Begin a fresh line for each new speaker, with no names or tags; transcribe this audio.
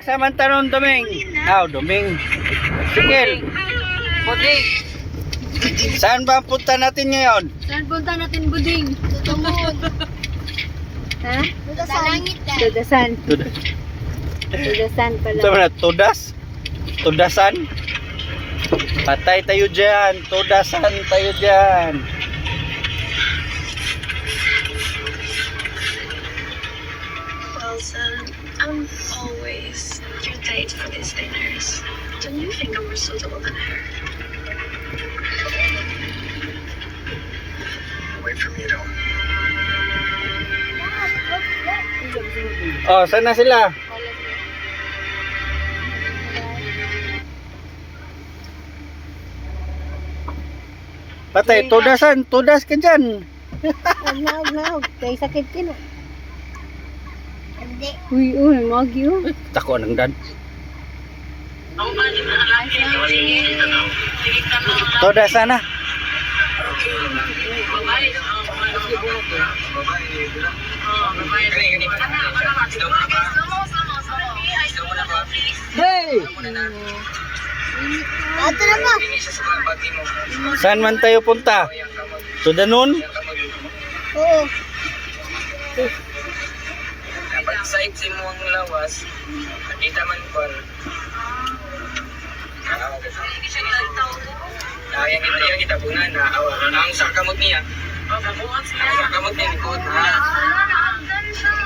samantarong Doming. Doming. Sikil.
Buding.
Saan ba ang punta natin ngayon?
Saan punta natin, Buding?
Tutumod.
Ha?
Sa langit ka.
Tudasan. Tudasan pala.
Saan na? Tudas? Tudasan? Patay tayo dyan. Tudasan tayo dyan.
Well, son, I'm always your date for these dinners. Don't you think I'm more suitable than her? Wait for me at home.
Oh, saan na sila? Patay, tudasan. Tudas ka dyan.
Huwag. Kaya sakit ka na.
Hindi.
Uy, magi oh.
Tako ng dan. Tudasan na. Hey!
Ato na ba?
Saan man tayo punta? Tudanon?
Oo.
Kapag side si mo ang lawas, nakita man ko. Yang kita punan na ang sakamot niya. Ang sakamot niya likod na.